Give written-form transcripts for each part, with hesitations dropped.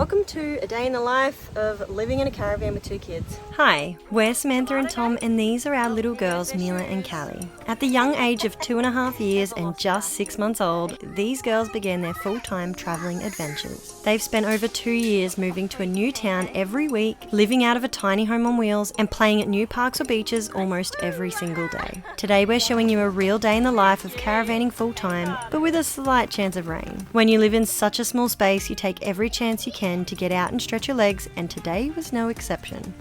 Welcome to a day in the life of living in a caravan with two kids. Hi, we're Samantha and Tom, and these are our little girls, Mila and Callie. At the young age of 2.5 years and just 6 months old, these girls began their full-time travelling adventures. They've spent over 2 years moving to a new town every week, living out of a tiny home on wheels, and playing at new parks or beaches almost every single day. Today we're showing you a real day in the life of caravanning full-time, but with a slight chance of rain. When you live in such a small space, you take every chance you can to get out and stretch your legs, and today was no exception.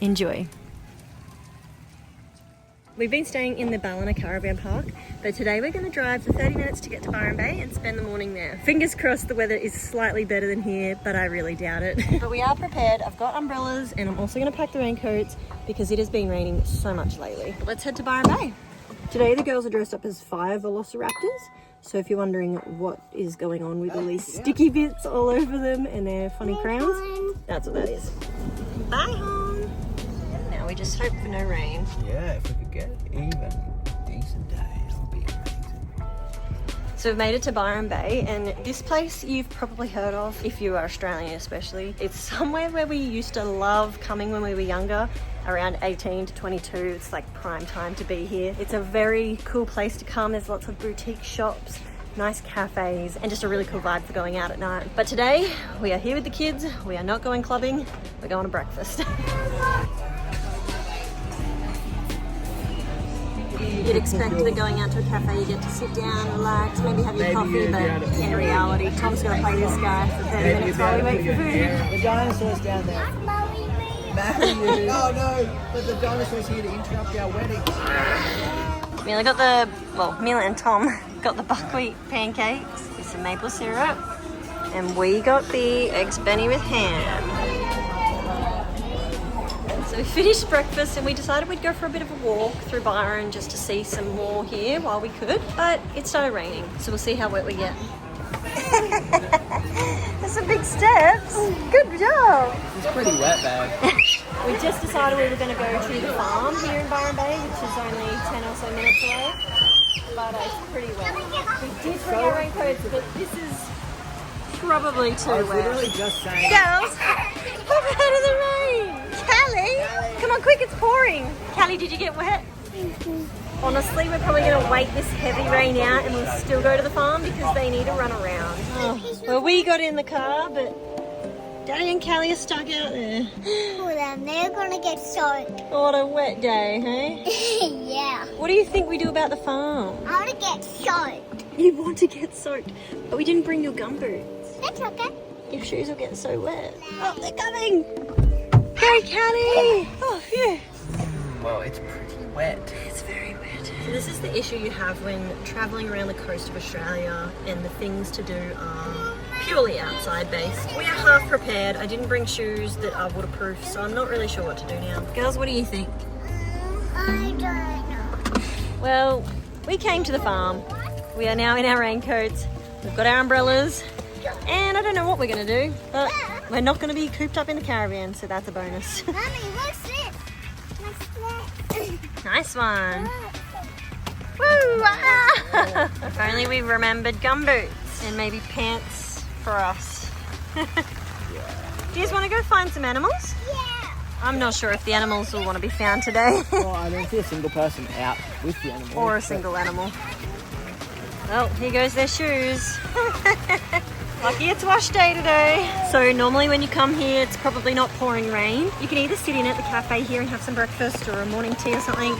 Enjoy. We've been staying in the Ballina Caravan Park, but today we're going to drive for 30 minutes to get to Byron Bay and spend the morning there. Fingers crossed the weather is slightly better than here, but I really doubt it. But we are prepared. I've got umbrellas and I'm also going to pack the raincoats because it has been raining so much lately. Let's head to Byron Bay. Today the girls are dressed up as 5 velociraptors. So if you're wondering what is going on with all these sticky bits all over them and their funny crowns, that's what that is. Bye home. Now we just hope for no rain. Yeah, if we could get even decent days, it would be amazing. So we've made it to Byron Bay, and this place you've probably heard of if you are Australian especially. It's somewhere where we used to love coming when we were younger. Around 18 to 22, it's like prime time to be here. It's a very cool place to come. There's lots of boutique shops, nice cafes, and just a really cool vibe for going out at night. But today, we are here with the kids. We are not going clubbing, we're going to breakfast. You'd expect that going out to a cafe, you get to sit down, relax, maybe have your coffee, but in reality, Tom's going to play this guy for 30 minutes while we wait for food. The dinosaur's down there. Marry you. Oh no, but the dinosaur's here to interrupt our wedding. Mila and Tom got the buckwheat pancakes with some maple syrup, and we got the eggs benny with ham. So we finished breakfast and we decided we'd go for a bit of a walk through Byron just to see some more here while we could, but it started raining, so we'll see how wet we get. That's some big steps. Good job. It's pretty wet, babe. We just decided we were going to go to the farm here in Byron Bay, which is only 10 or so minutes away, but it's pretty wet. We did bring our raincoats, but this is probably too wet. Literally just saying. Girls, hop out of the rain. Callie, come on quick, it's pouring. Callie, did you get wet? Honestly, we're probably going to wait this heavy rain out and we'll still go to the farm because they need to run around. Oh. Well, we got in the car, but Daddy and Callie are stuck out there. Well, they're gonna get soaked. What a wet day, hey? Yeah. What do you think we do about the farm? I wanna get soaked. You want to get soaked, but we didn't bring your gumboots. That's okay. Your shoes will get so wet. Oh, they're coming! Go, Callie! Oh, phew. Well, it's pretty wet. It's very wet. So this is the issue you have when travelling around the coast of Australia and the things to do are purely outside based. We are half prepared. I didn't bring shoes that are waterproof, so I'm not really sure what to do now. Girls, what do you think? I don't know. Well, we came to the farm. We are now in our raincoats. We've got our umbrellas. And I don't know what we're going to do, but we're not going to be cooped up in the caravan, so that's a bonus. Mommy, what's this? What's that? Nice one. Woo! Ah! If only we remembered gumboots and maybe pants for us. Do you guys want to go find some animals? Yeah. I'm not sure if the animals will want to be found today. Well, I don't see a single person out with the animal. Or a single animal. Well, here goes their shoes. Lucky it's wash day today. So normally when you come here, it's probably not pouring rain. You can either sit in at the cafe here and have some breakfast or a morning tea or something,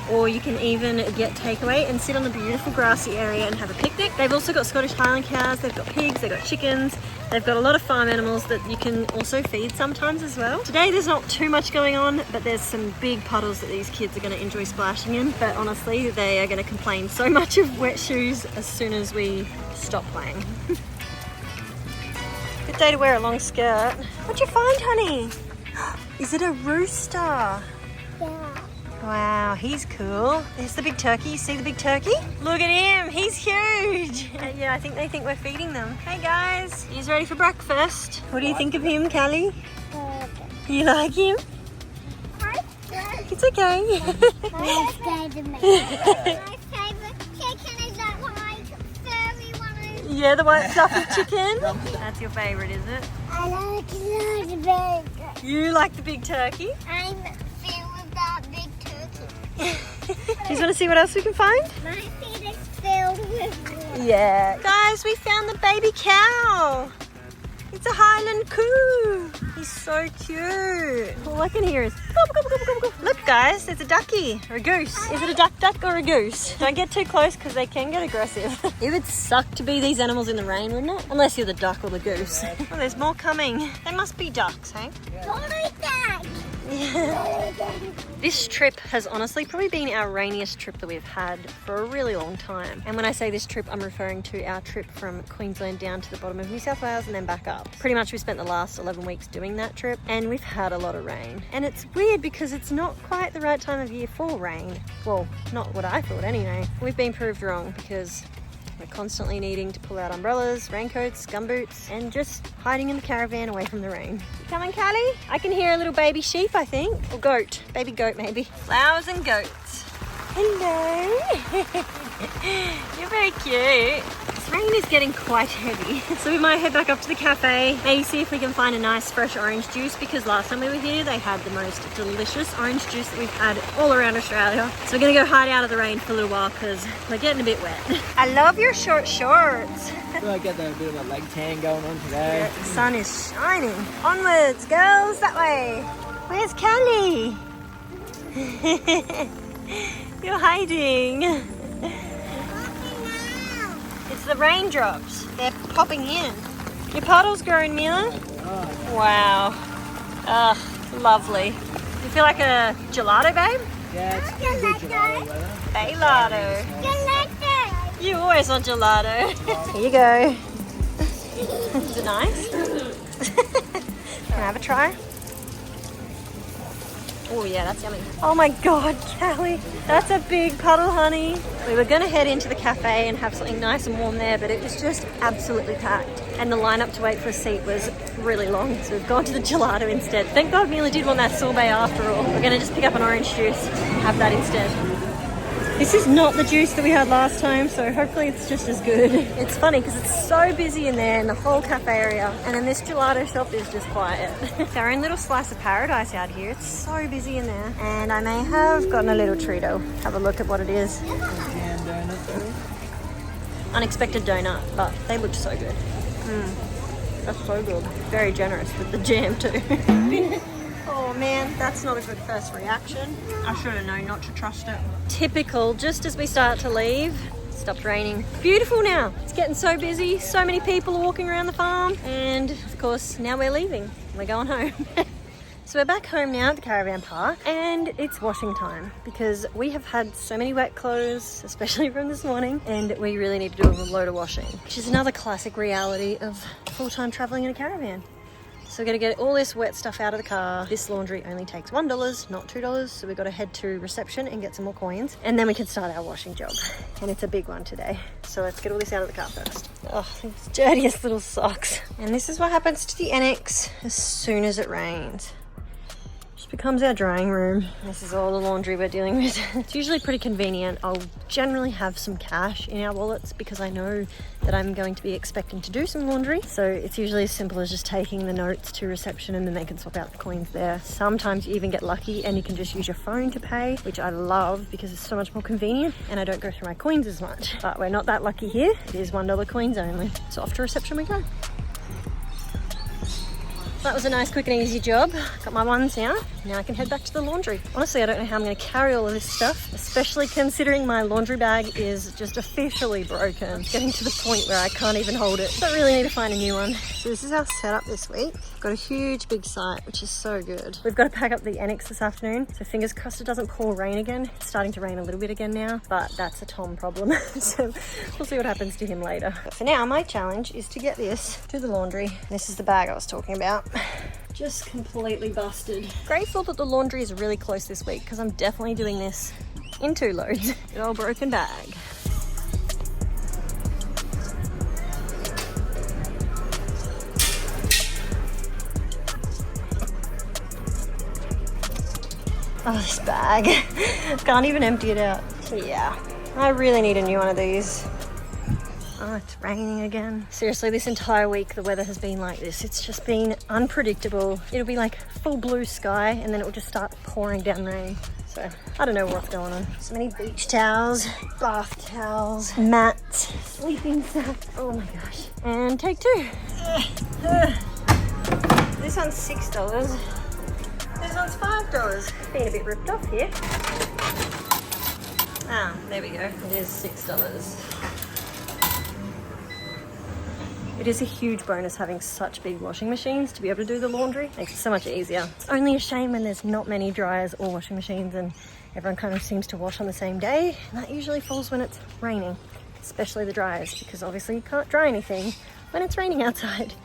or you can even get takeaway and sit on the beautiful grassy area and have a picnic. They've also got Scottish Highland cows, they've got pigs, they've got chickens, they've got a lot of farm animals that you can also feed sometimes as well. Today there's not too much going on, but there's some big puddles that these kids are going to enjoy splashing in, but honestly they are going to complain so much of wet shoes as soon as we stop playing. Good day to wear a long skirt. What'd you find, honey? Is it a rooster? Yeah. Wow, he's cool. There's the big turkey. You see the big turkey? Look at him. He's huge. Yeah, I think they think we're feeding them. Hey guys, he's ready for breakfast. What do you think of him, Callie? You like him? It's okay. My favorite chicken is that white furry one. Yeah, the white fluffy chicken. That's your favourite, is it? I like the big. You like the big turkey? I'm feeling that big turkey. Do you just want to see what else we can find? My feet is filled with water. Yeah. Guys, we found the baby cow. It's a Highland coo. He's so cute. All I can hear is gobble, gobble, gobble, gobble, gobble. Look guys, there's a ducky or a goose. Is it a duck or a goose? Don't get too close because they can get aggressive. It would suck to be these animals in the rain, wouldn't it? Unless you're the duck or the goose. Oh, there's more coming. They must be ducks, hey? Sorry, Dad. This trip has honestly probably been our rainiest trip that we've had for a really long time. And when I say this trip, I'm referring to our trip from Queensland down to the bottom of New South Wales and then back up. Pretty much we spent the last 11 weeks doing that trip and we've had a lot of rain. And it's weird because it's not quite the right time of year for rain. Well, not what I thought anyway. We've been proved wrong because we're constantly needing to pull out umbrellas, raincoats, gumboots, and just hiding in the caravan away from the rain. You coming, Callie? I can hear a little baby sheep, I think. Or goat. Baby goat, maybe. Flowers and goats. Hello. You're very cute. This rain is getting quite heavy. So we might head back up to the cafe, maybe see if we can find a nice fresh orange juice because last time we were here, they had the most delicious orange juice that we've had all around Australia. So we're gonna go hide out of the rain for a little while because we're getting a bit wet. I love your short shorts. I feel like I got a bit of a leg tan going on today. The sun is shining. Onwards, girls, that way. Where's Callie? You're hiding. It's the raindrops. They're popping in. Your puddles growing, Mila? Oh. Wow. Ugh, lovely. You feel like a gelato, babe? Yeah, it's pretty good gelato weather. Gelato. Gelato. You always want gelato. Here you go. Is it nice? Can I have a try? Oh yeah, that's yummy. Oh my God, Callie, that's a big puddle, honey. We were gonna head into the cafe and have something nice and warm there, but it was just absolutely packed. And the lineup to wait for a seat was really long, so we've gone to the gelato instead. Thank God Mila did want that sorbet after all. We're gonna just pick up an orange juice and have that instead. This is not the juice that we had last time, so hopefully it's just as good. It's funny because it's so busy in there in the whole cafe area, and then this gelato shop is just quiet. It's our own little slice of paradise out here. It's so busy in there. And I may have gotten a little treato. Have a look at what it is. Jam donut. Unexpected donut, but they looked so good. That's so good. Very generous with the jam too. Oh man, that's not a good first reaction. I should have known not to trust it. Typical, just as we start to leave, it stopped raining. Beautiful now. It's getting so busy, so many people are walking around the farm, and of course now we're leaving. We're going home. So we're back home now at the caravan park and it's washing time because we have had so many wet clothes, especially from this morning, and we really need to do a load of washing, which is another classic reality of full-time traveling in a caravan. So we're gonna get all this wet stuff out of the car. This laundry only takes $1, not $2. So we've got to head to reception and get some more coins, and then we can start our washing job. And it's a big one today. So let's get all this out of the car first. Oh, these dirtiest little socks. And this is what happens to the Annexe as soon as it rains. Just becomes our drying room. This is all the laundry we're dealing with. It's usually pretty convenient. I'll generally have some cash in our wallets because I know that I'm going to be expecting to do some laundry. So it's usually as simple as just taking the notes to reception and then they can swap out the coins there. Sometimes you even get lucky and you can just use your phone to pay, which I love because it's so much more convenient and I don't go through my coins as much. But we're not that lucky here. It is $1 coins only. So off to reception we go. That was a nice quick and easy job. Got my ones now. Now I can head back to the laundry. Honestly, I don't know how I'm going to carry all of this stuff, especially considering my laundry bag is just officially broken. It's getting to the point where I can't even hold it. So I really need to find a new one. So this is our setup this week. We've got a huge big site, which is so good. We've got to pack up the Annexe this afternoon. So fingers crossed it doesn't pour rain again. It's starting to rain a little bit again now, but that's a Tom problem. So we'll see what happens to him later. But for now, my challenge is to get this to the laundry. This is the bag I was talking about. Just completely busted. Grateful that the laundry is really close this week because I'm definitely doing this in 2 loads. Good old broken bag. Oh, this bag. Can't even empty it out. So yeah, I really need a new one of these. Oh, it's raining again. Seriously, this entire week the weather has been like this. It's just been unpredictable. It'll be like full blue sky and then it will just start pouring down rain. So I don't know what's going on. So many beach towels, bath towels, mats, sleeping sacks. Oh my gosh. And take two. This one's $6. This one's $5. Being a bit ripped off here. Ah, there we go. It is $6. It is a huge bonus having such big washing machines to be able to do the laundry. Makes it so much easier. It's only a shame when there's not many dryers or washing machines and everyone kind of seems to wash on the same day. And that usually falls when it's raining, especially the dryers, because obviously you can't dry anything when it's raining outside.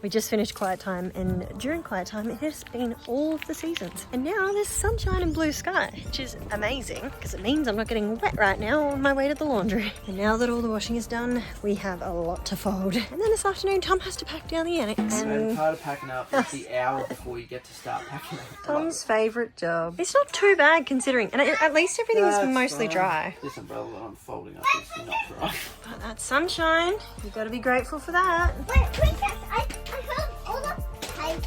We just finished quiet time, and during quiet time it has been all of the seasons. And now there's sunshine and blue sky, which is amazing because it means I'm not getting wet right now on my way to the laundry. And now that all the washing is done, we have a lot to fold. And then this afternoon, Tom has to pack down the annex. And part of packing up is the hour before you get to start packing up. Tom's favourite job. It's not too bad considering, and at least everything is mostly dry. This umbrella that I'm folding up is not dry. But that's sunshine. You've got to be grateful for that. Wait, princess, I heard all the tape.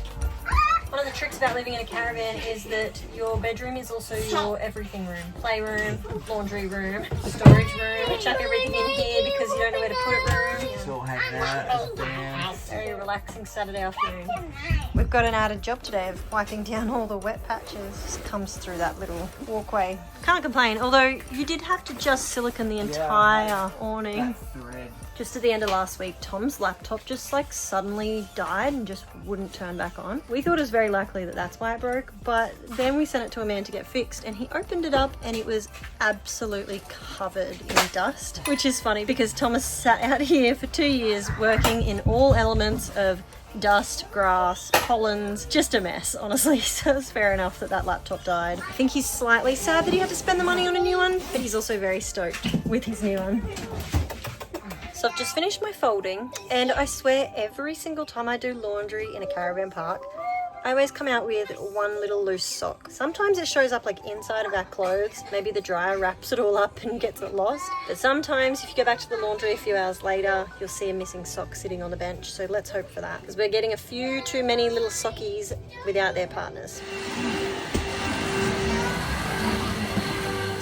One of the tricks about living in a caravan is that your bedroom is also your everything room. Playroom, laundry room, storage room. Chuck everything in here because you don't know where to put it room. It's all hanging out, it's down. Very relaxing Saturday afternoon. We've got an added job today of wiping down all the wet patches. Just comes through that little walkway. Can't complain, although you did have to just silicone the entire awning. Thread. Just at the end of last week, Tom's laptop just like suddenly died and just wouldn't turn back on. We thought it was very likely that that's why it broke, but then we sent it to a man to get fixed and he opened it up and it was absolutely covered in dust, which is funny because Thomas sat out here for 2 years working in all elements of dust, grass, pollens, just a mess, honestly. So it's fair enough that that laptop died. I think he's slightly sad that he had to spend the money on a new one, but he's also very stoked with his new one. So I've just finished my folding, and I swear every single time I do laundry in a caravan park, I always come out with one little loose sock. Sometimes it shows up like inside of our clothes. Maybe the dryer wraps it all up and gets it lost. But sometimes if you go back to the laundry a few hours later, you'll see a missing sock sitting on the bench. So let's hope for that, because we're getting a few too many little sockies without their partners.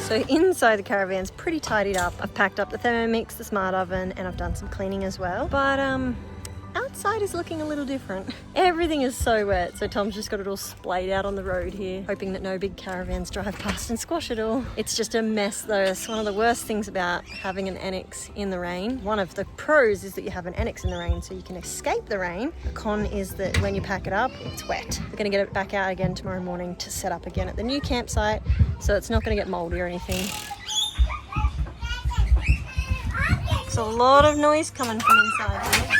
So inside the caravan's pretty tidied up. I've packed up the Thermomix, the smart oven, and I've done some cleaning as well. But outside is looking a little different. Everything is so wet, so Tom's just got it all splayed out on the road here, hoping that no big caravans drive past and squash it all. It's just a mess though. It's one of the worst things about having an annex in the rain. One of the pros is that you have an annex in the rain so you can escape the rain. The con is that when you pack it up, it's wet. We're gonna get it back out again tomorrow morning to set up again at the new campsite, so it's not gonna get moldy or anything. There's a lot of noise coming from inside here.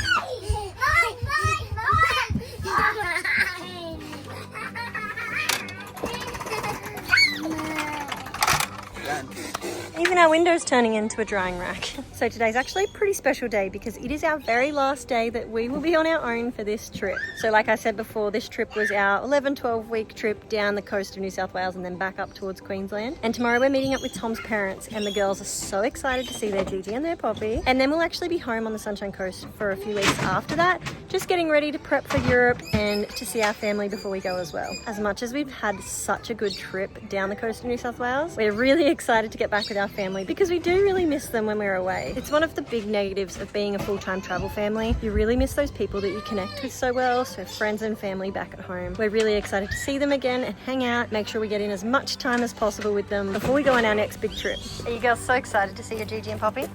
Even our window's turning into a drying rack. So today's actually a pretty special day because it is our very last day that we will be on our own for this trip. So like I said before, this trip was our 11-12 week trip down the coast of New South Wales and then back up towards Queensland. And tomorrow we're meeting up with Tom's parents and the girls are so excited to see their Gigi and their Poppy. And then we'll actually be home on the Sunshine Coast for a few weeks after that, just getting ready to prep for Europe and to see our family before we go as well. As much as we've had such a good trip down the coast of New South Wales, we're really excited to get back with our family because we do really miss them when we're away. It's one of the big negatives of being a full-time travel family. You really miss those people that you connect with so well, so friends and family back at home. We're really excited to see them again and hang out, make sure we get in as much time as possible with them before we go on our next big trip. Are you girls so excited to see your Gigi and Poppy?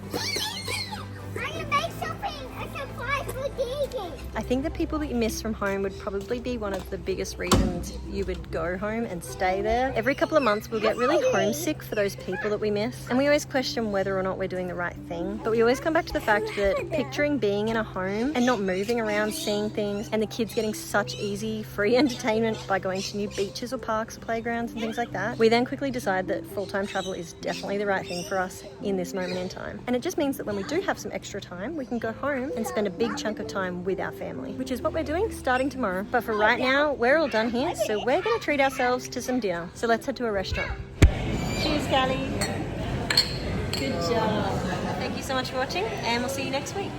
I think the people that you miss from home would probably be one of the biggest reasons you would go home and stay there. Every couple of months we'll get really homesick for those people that we miss, and we always question whether or not we're doing the right thing. But we always come back to the fact that picturing being in a home and not moving around, seeing things, and the kids getting such easy, free entertainment by going to new beaches or parks or playgrounds and things like that, we then quickly decide that full-time travel is definitely the right thing for us in this moment in time. And it just means that when we do have some extra time, we can go home and spend a big chunk of time with our family, which is what we're doing starting tomorrow. But for right now, we're all done here, so we're going to treat ourselves to some dinner. So let's head to a restaurant. Cheers, Callie. Good job. Thank you so much for watching, and we'll see you next week.